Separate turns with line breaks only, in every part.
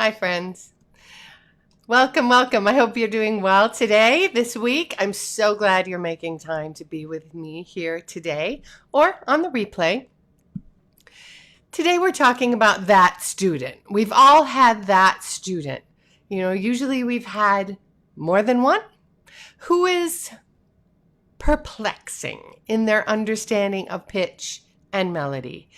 Hi, friends. Welcome, welcome. I hope you're doing well today, this week. I'm so glad you're making time to be with me here today or on the replay. Today, we're talking about that student. We've all had that student. Usually we've had more than one who is perplexing in their understanding of pitch and melody.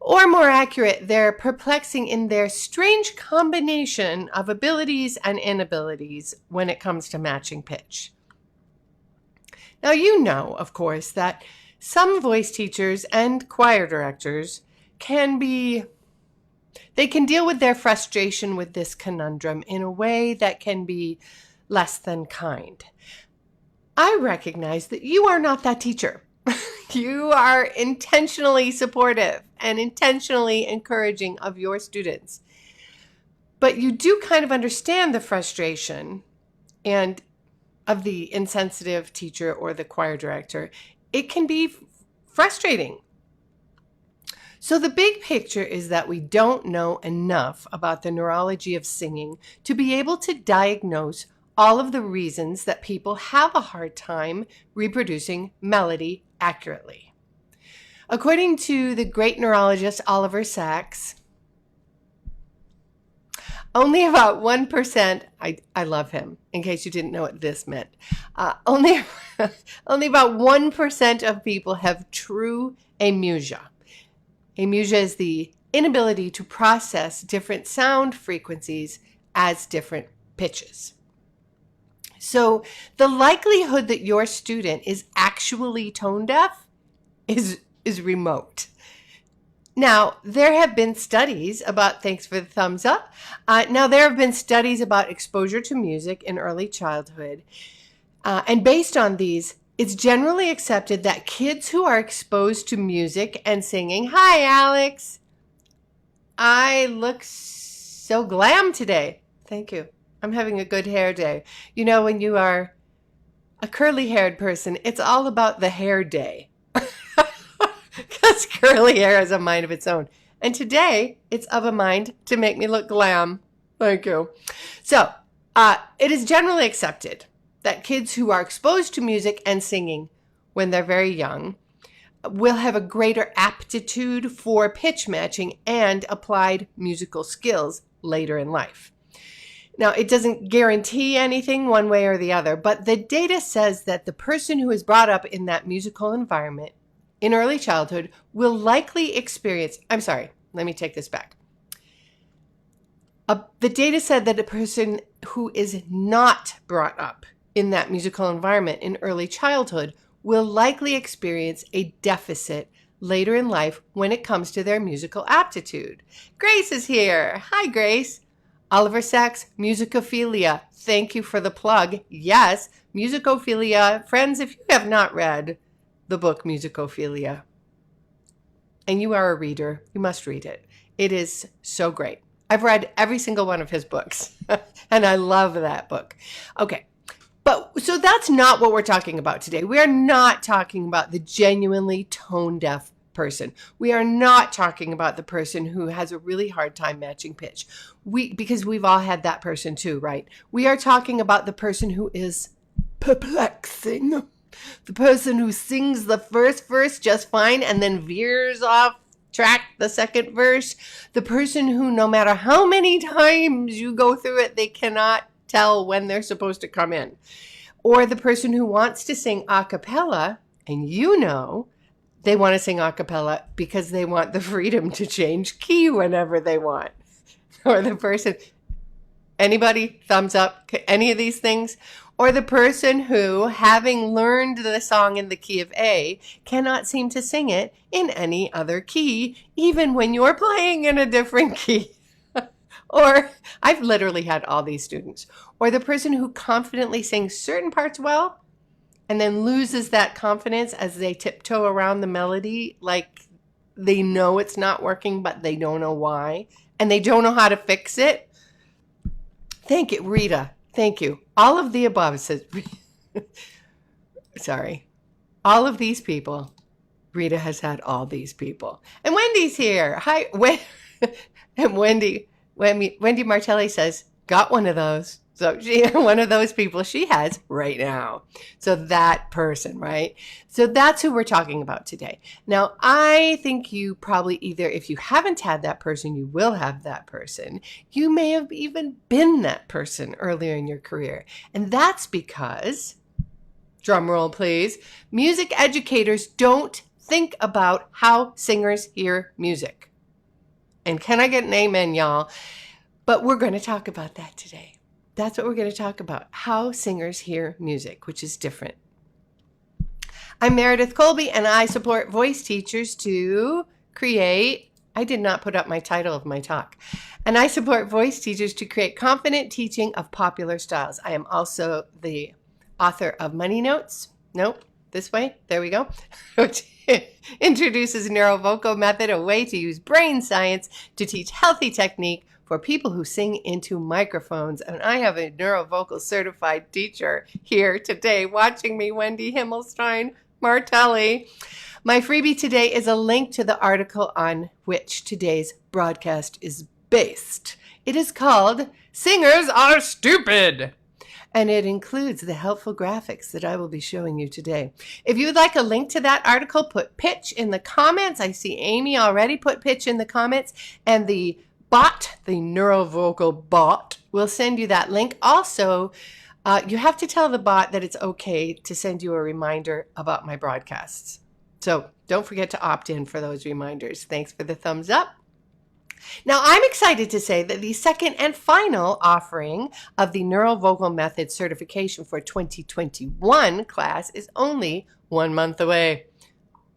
Or more accurate, they're perplexing in their strange combination of abilities and inabilities when it comes to matching pitch. Now, of course, that some voice teachers and choir directors can deal with their frustration with this conundrum in a way that can be less than kind. I recognize that you are not that teacher. You are intentionally supportive and intentionally encouraging of your students. But you do kind of understand the frustration and of the insensitive teacher or the choir director. It can be frustrating. So the big picture is that we don't know enough about the neurology of singing to be able to diagnose all of the reasons that people have a hard time reproducing melody accurately. According to the great neurologist Oliver Sacks, only about 1%, I love him, in case you didn't know what this meant, only about 1% of people have true amusia. Amusia is the inability to process different sound frequencies as different pitches. So the likelihood that your student is actually tone deaf is remote. Now, there have been studies about, thanks for the thumbs up. There have been studies about exposure to music in early childhood. And based on these, it's generally accepted that kids who are exposed to music and singing, hi, Alex, I look so glam today. Thank you. I'm having a good hair day. When you are a curly-haired person, it's all about the hair day. Because curly hair has a mind of its own. And today, it's of a mind to make me look glam. Thank you. So, it is generally accepted that kids who are exposed to music and singing when they're very young will have a greater aptitude for pitch matching and applied musical skills later in life. Now, it doesn't guarantee anything one way or the other, but the data says that the person who is brought up in that musical environment in early childhood will likely experience, let me take this back. The data said that a person who is not brought up in that musical environment in early childhood will likely experience a deficit later in life when it comes to their musical aptitude. Grace is here. Hi, Grace. Oliver Sacks, Musicophilia. Thank you for the plug. Yes, Musicophilia. Friends, if you have not read the book Musicophilia, and you are a reader, you must read it. It is so great. I've read every single one of his books, and I love that book. Okay, so that's not what we're talking about today. We are not talking about the genuinely tone-deaf person. We are not talking about the person who has a really hard time matching pitch. Because we've all had that person too, right? We are talking about the person who is perplexing. The person who sings the first verse just fine and then veers off track the second verse. The person who, no matter how many times you go through it, they cannot tell when they're supposed to come in. Or the person who wants to sing a cappella, and they want to sing a cappella because they want the freedom to change key whenever they want. Or the person, anybody, thumbs up, any of these things? Or the person who, having learned the song in the key of A, cannot seem to sing it in any other key, even when you're playing in a different key. Or, I've literally had all these students. Or the person who confidently sings certain parts well, and then loses that confidence as they tiptoe around the melody, like they know it's not working, but they don't know why, and they don't know how to fix it. Thank you, Rita. Thank you. All of the above says, sorry, all of these people. Rita has had all these people. And Wendy's here. Hi, and Wendy. Wendy Martelli says, got one of those. So one of those people she has right now. So that person, right? So that's who we're talking about today. Now, I think you probably either, if you haven't had that person, you will have that person. You may have even been that person earlier in your career. And that's because, drum roll please, music educators don't think about how singers hear music. And can I get an amen, y'all? But we're going to talk about that today. That's what we're going to talk about, how singers hear music, which is different. I'm Meredith Colby, and I support voice teachers to create, I did not put up my title of my talk, and I support voice teachers to create confident teaching of popular styles. I am also the author of Money Notes. Nope, this way, there we go, which introduces neurovocal method, a way to use brain science to teach healthy technique for people who sing into microphones. And I have a neurovocal certified teacher here today watching me, Wendy Himmelstein Martelli. My freebie today is a link to the article on which today's broadcast is based. It is called Singers Are Stupid, and it includes the helpful graphics that I will be showing you today. If you would like a link to that article, put pitch in the comments. I see Amy already put pitch in the comments, and the bot, the neurovocal bot, will send you that link. Also, you have to tell the bot that it's okay to send you a reminder about my broadcasts. So don't forget to opt in for those reminders. Thanks for the thumbs up. Now, I'm excited to say that the second and final offering of the Neurovocal Method certification for 2021 class is only 1 month away.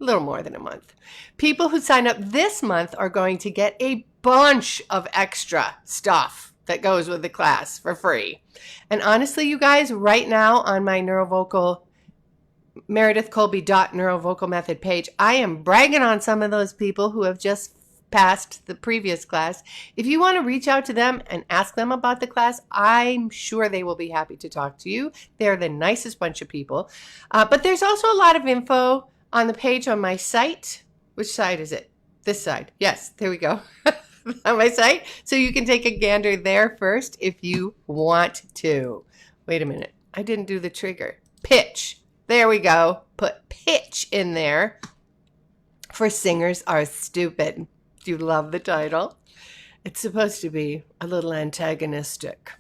A little more than a month. People who sign up this month are going to get a bunch of extra stuff that goes with the class for free. And honestly, you guys, right now on my Neurovocal, meredithcolby.neurovocal method page, I am bragging on some of those people who have just passed the previous class. If you want to reach out to them and ask them about the class, I'm sure they will be happy to talk to you. They're the nicest bunch of people. But there's also a lot of info on the page on my site. Which side is it? This side. Yes, there we go. On my site. So you can take a gander there first if you want to. Wait a minute. I didn't do the trigger. Pitch. There we go. Put pitch in there for Singers Are Stupid. Do you love the title? It's supposed to be a little antagonistic.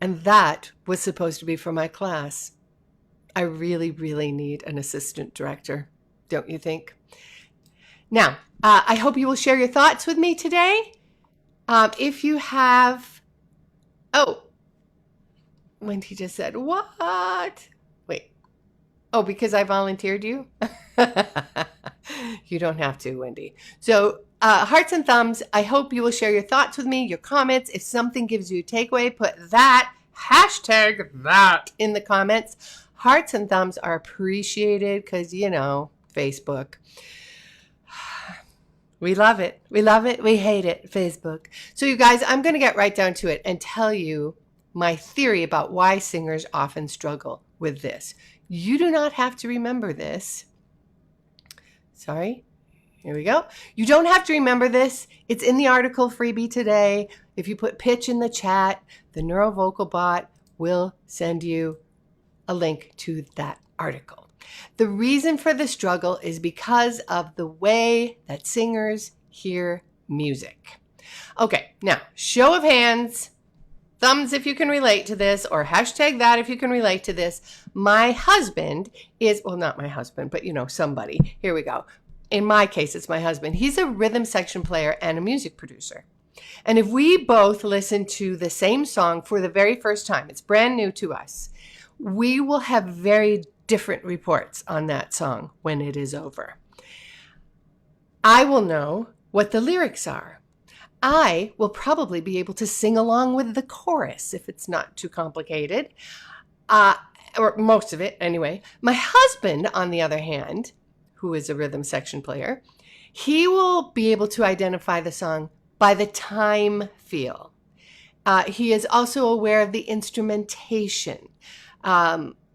And that was supposed to be for my class. I really, really need an assistant director, don't you think? Now, I hope you will share your thoughts with me today. If you have, Wendy just said, what? Wait. Oh, because I volunteered you? You don't have to, Wendy. So hearts and thumbs, I hope you will share your thoughts with me, your comments. If something gives you a takeaway, put that, hashtag that in the comments. Hearts and thumbs are appreciated because, you know, Facebook. We love it. We love it. We hate it. Facebook. So you guys, I'm going to get right down to it and tell you my theory about why singers often struggle with this. You do not have to remember this. Sorry. Here we go. You don't have to remember this. It's in the article freebie today. If you put pitch in the chat, the Neurovocal bot will send you a link to that article. The reason for the struggle is because of the way that singers hear music. Okay, now, show of hands, thumbs if you can relate to this, or hashtag that if you can relate to this. My husband is, well, not my husband, but you know, somebody. Here we go. In my case, it's my husband. He's a rhythm section player and a music producer. And if we both listen to the same song for the very first time, it's brand new to us, we will have very different reports on that song when it is over. I will know what the lyrics are. I will probably be able to sing along with the chorus if it's not too complicated, or most of it anyway. My husband, on the other hand, who is a rhythm section player, he will be able to identify the song by the time feel. He is also aware of the instrumentation,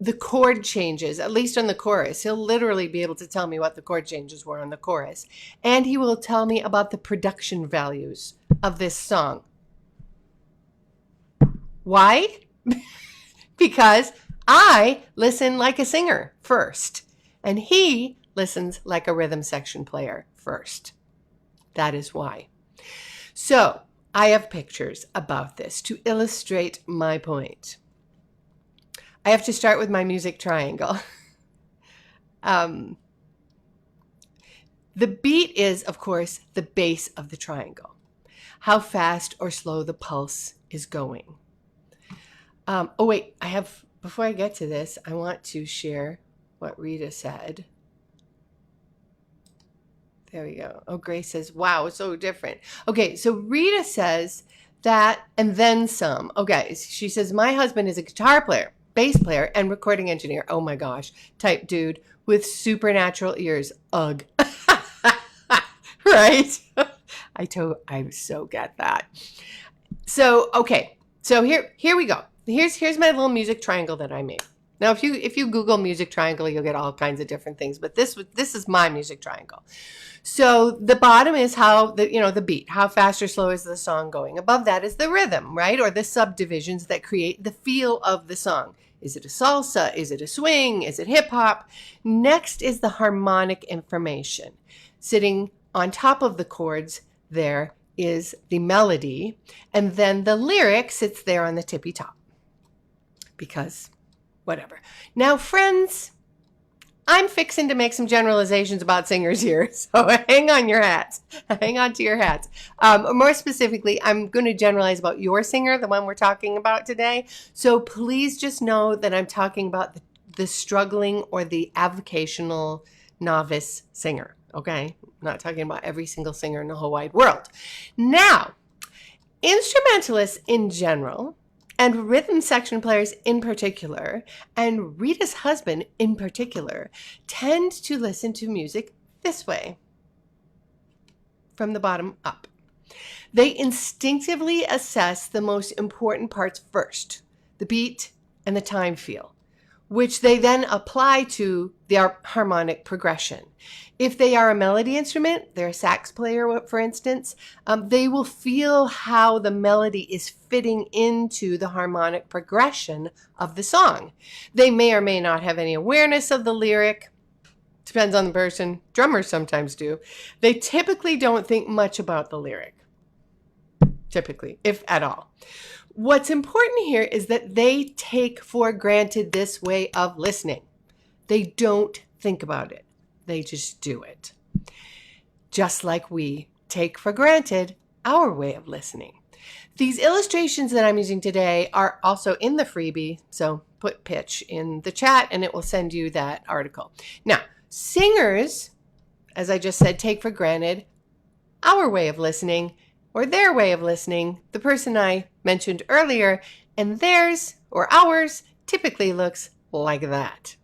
the chord changes, at least on the chorus. He'll literally be able to tell me what the chord changes were on the chorus. And he will tell me about the production values of this song Why? Because I listen like a singer first, and he listens like a rhythm section player first. That is why. So I have pictures about this to illustrate my point. I have to start with my music triangle. The beat is, of course, the base of the triangle. How fast or slow the pulse is going. Oh, wait, before I get to this, I want to share what Rita said. There we go. Oh, Grace says, wow, it's so different. Okay, so Rita says that and then some. Okay, she says, my husband is a guitar player, bass player, and recording engineer. Oh my gosh, type dude with supernatural ears. Ugh. Right? I so get that. So, okay, so here we go. Here's my little music triangle that I made. Now, if you Google music triangle, you'll get all kinds of different things, but this is my music triangle. So the bottom is how the beat, how fast or slow is the song going. Above that is the rhythm, right? Or the subdivisions that create the feel of the song. Is it a salsa? Is it a swing? Is it hip hop? Next is the harmonic information. Sitting on top of the chords there is the melody, and then the lyric sits there on the tippy top. Because whatever. Now, friends, I'm fixing to make some generalizations about singers here, so hang on your hats. Hang on to your hats. More specifically, I'm going to generalize about your singer, the one we're talking about today. So please just know that I'm talking about the struggling or the avocational novice singer, okay? I'm not talking about every single singer in the whole wide world. Now, instrumentalists in general, and rhythm section players in particular, and Rita's husband in particular, tend to listen to music this way, from the bottom up. They instinctively assess the most important parts first, the beat and the time feel, which they then apply to their harmonic progression. If they are a melody instrument, they're a sax player, for instance, they will feel how the melody is fitting into the harmonic progression of the song. They may or may not have any awareness of the lyric. Depends on the person. Drummers sometimes do. They typically don't think much about the lyric. Typically, if at all. What's important here is that they take for granted this way of listening. They don't think about it. They just do it. Just like we take for granted our way of listening. These illustrations that I'm using today are also in the freebie, so put pitch in the chat and it will send you that article. Now, singers, as I just said, take for granted our way of listening or their way of listening, the person I mentioned earlier, and theirs or ours typically looks like that.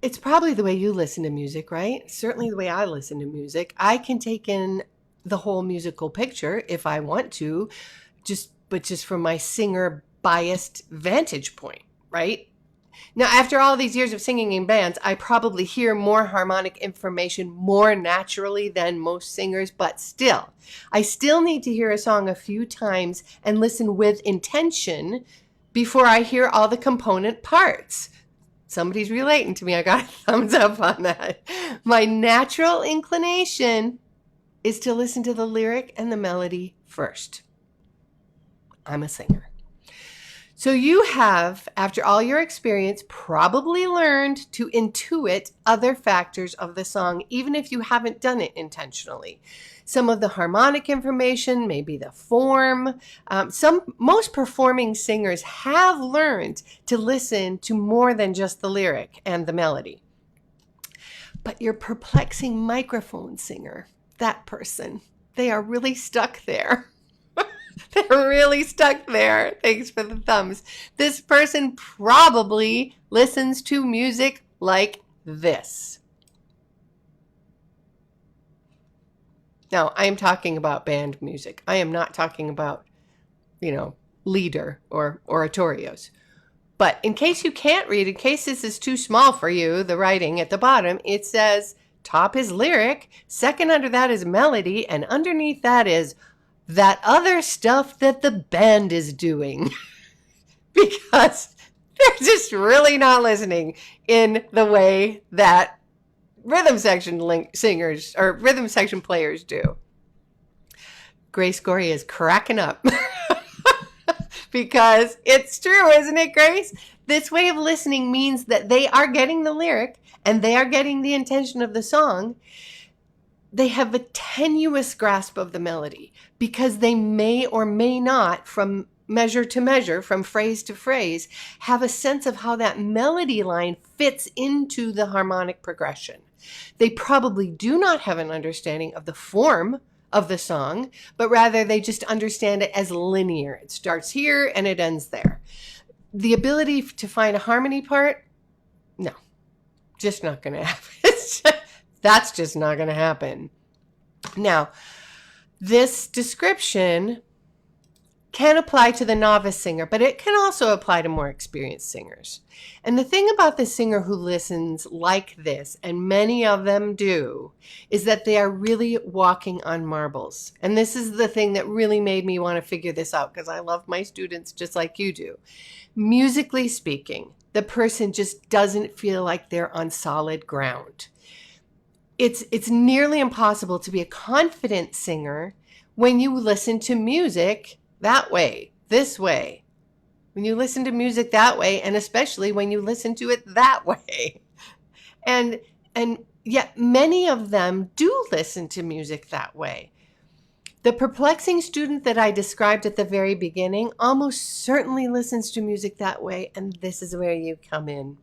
It's probably the way you listen to music, right? Certainly the way I listen to music. I can take in the whole musical picture if I want to, but just from my singer biased vantage point, right? Now, after all these years of singing in bands, I probably hear more harmonic information more naturally than most singers, but still, I still need to hear a song a few times and listen with intention before I hear all the component parts. Somebody's relating to me. I got a thumbs up on that. My natural inclination is to listen to the lyric and the melody first. I'm a singer. So you have, after all your experience, probably learned to intuit other factors of the song, even if you haven't done it intentionally. Some of the harmonic information, maybe the form. Most performing singers have learned to listen to more than just the lyric and the melody. But your perplexing microphone singer, that person, they are really stuck there. They're really stuck there. Thanks for the thumbs. This person probably listens to music like this. Now, I am talking about band music. I am not talking about, lieder or oratorios. But in case you can't read, in case this is too small for you, the writing at the bottom, it says top is lyric, second under that is melody, and underneath that is that other stuff that the band is doing because they're just really not listening in the way that rhythm section singers or rhythm section players do. Grace Gorey is cracking up because it's true, isn't it, Grace? This way of listening means that they are getting the lyric and they are getting the intention of the song. They have a tenuous grasp of the melody because they may or may not, from measure to measure, from phrase to phrase, have a sense of how that melody line fits into the harmonic progression. They probably do not have an understanding of the form of the song, but rather they just understand it as linear. It starts here and it ends there. The ability to find a harmony part, no, just not going to happen. That's just not going to happen. Now, this description can apply to the novice singer, but it can also apply to more experienced singers. And the thing about the singer who listens like this, and many of them do, is that they are really walking on marbles. And this is the thing that really made me want to figure this out, because I love my students just like you do. Musically speaking, the person just doesn't feel like they're on solid ground. It's nearly impossible to be a confident singer when you listen to music that way, this way. When you listen to music that way, and especially when you listen to it that way. And yet many of them do listen to music that way. The perplexing student that I described at the very beginning almost certainly listens to music that way, and this is where you come in.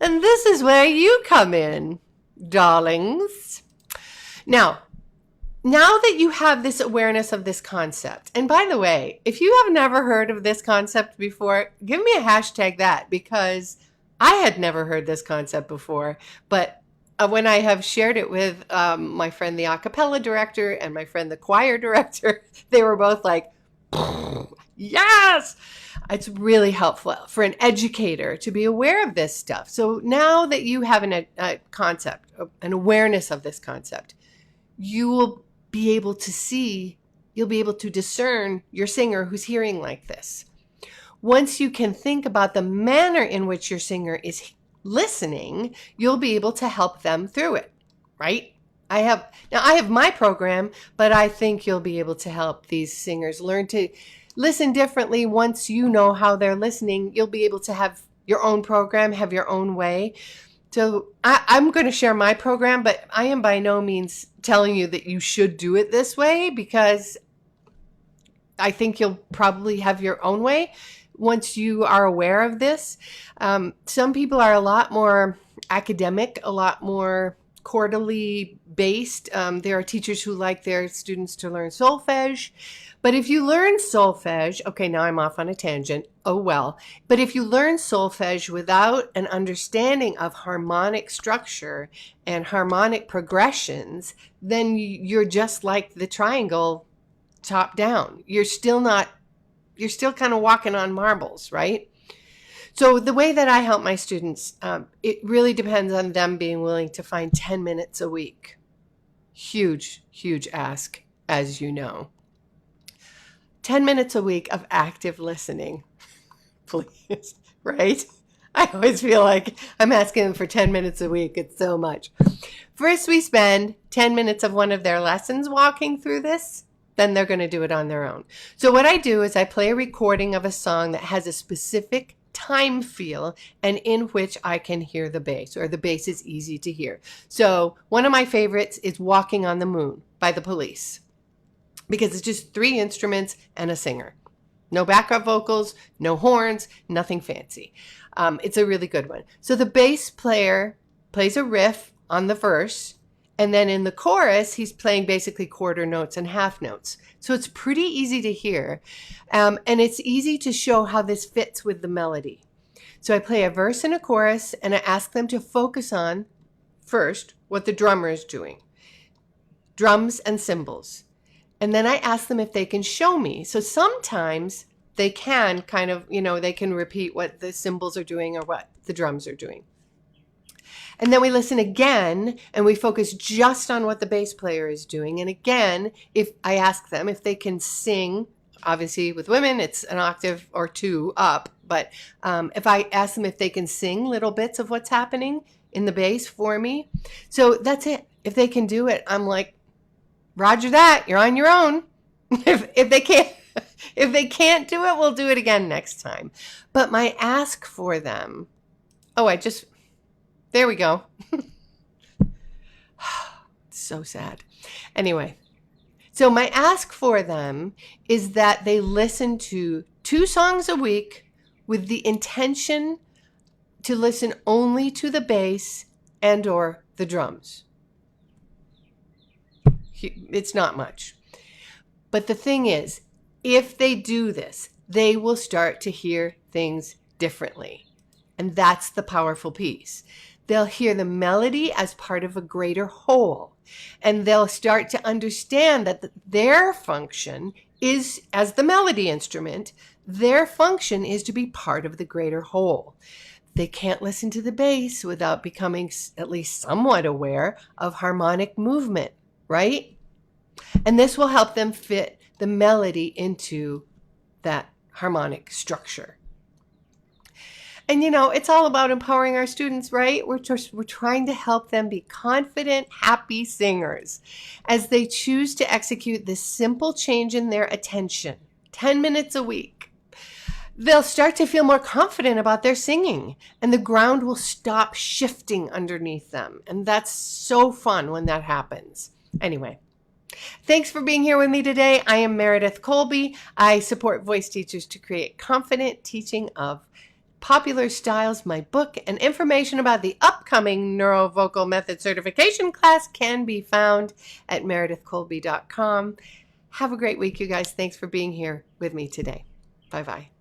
And this is where you come in, darlings. Now that you have this awareness of this concept, and by the way, if you have never heard of this concept before, give me a hashtag that, because I had never heard this concept before, but when I have shared it with my friend the a cappella director and my friend the choir director, they were both like, yes! It's really helpful for an educator to be aware of this stuff. So now that you have a concept, an awareness of this concept, you will be able to see, you'll be able to discern your singer who's hearing like this. Once you can think about the manner in which your singer is listening, you'll be able to help them through it, right? I have my program, but I think you'll be able to help these singers learn to listen differently. Once you know how they're listening, you'll be able to have your own program, have your own way. So I'm going to share my program, but I am by no means telling you that you should do it this way, because I think you'll probably have your own way once you are aware of this. Some people are a lot more academic, a lot more quarterly based. There are teachers who like their students to learn solfege. But if you learn solfege, okay, now I'm off on a tangent. Oh, well. But if you learn solfege without an understanding of harmonic structure and harmonic progressions, then you're just like the triangle top down. You're still kind of walking on marbles, right? So the way that I help my students, it really depends on them being willing to find 10 minutes a week. Huge, huge ask, as you know. 10 minutes a week of active listening, please, right? I always feel like I'm asking them for 10 minutes a week. It's so much. First, we spend 10 minutes of one of their lessons walking through this. Then they're going to do it on their own. So what I do is I play a recording of a song that has a specific time feel and in which I can hear the bass, or the bass is easy to hear. So one of my favorites is Walking on the Moon by the Police, because it's just 3 instruments and a singer. No backup vocals, no horns, nothing fancy. It's a really good one. So the bass player plays a riff on the verse, and then in the chorus, he's playing basically quarter notes and half notes. So it's pretty easy to hear, and it's easy to show how this fits with the melody. So I play a verse and a chorus, and I ask them to focus on, first, what the drummer is doing. Drums and cymbals. And then I ask them if they can show me. So sometimes they can kind of, they can repeat what the cymbals are doing or what the drums are doing. And then we listen again and we focus just on what the bass player is doing. And again, if I ask them if they can sing, obviously with women, it's an octave or two up. But if I ask them if they can sing little bits of what's happening in the bass for me. So that's it. If they can do it, I'm like, Roger that, you're on your own. If they can't do it, we'll do it again next time. But my ask for them, there we go. So sad. Anyway, so my ask for them is that they listen to 2 songs a week with the intention to listen only to the bass and or the drums. It's not much. But the thing is, if they do this, they will start to hear things differently. And that's the powerful piece. They'll hear the melody as part of a greater whole. And they'll start to understand that their function is, as the melody instrument, their function is to be part of the greater whole. They can't listen to the bass without becoming at least somewhat aware of harmonic movement, right? And this will help them fit the melody into that harmonic structure. And it's all about empowering our students, right? We're trying to help them be confident, happy singers as they choose to execute this simple change in their attention, 10 minutes a week. They'll start to feel more confident about their singing, and the ground will stop shifting underneath them. And that's so fun when that happens. Anyway, thanks for being here with me today. I am Meredith Colby. I support voice teachers to create confident teaching of popular styles. My book and information about the upcoming neurovocal method certification class can be found at meredithcolby.com. Have a great week, you guys. Thanks for being here with me today. Bye-bye.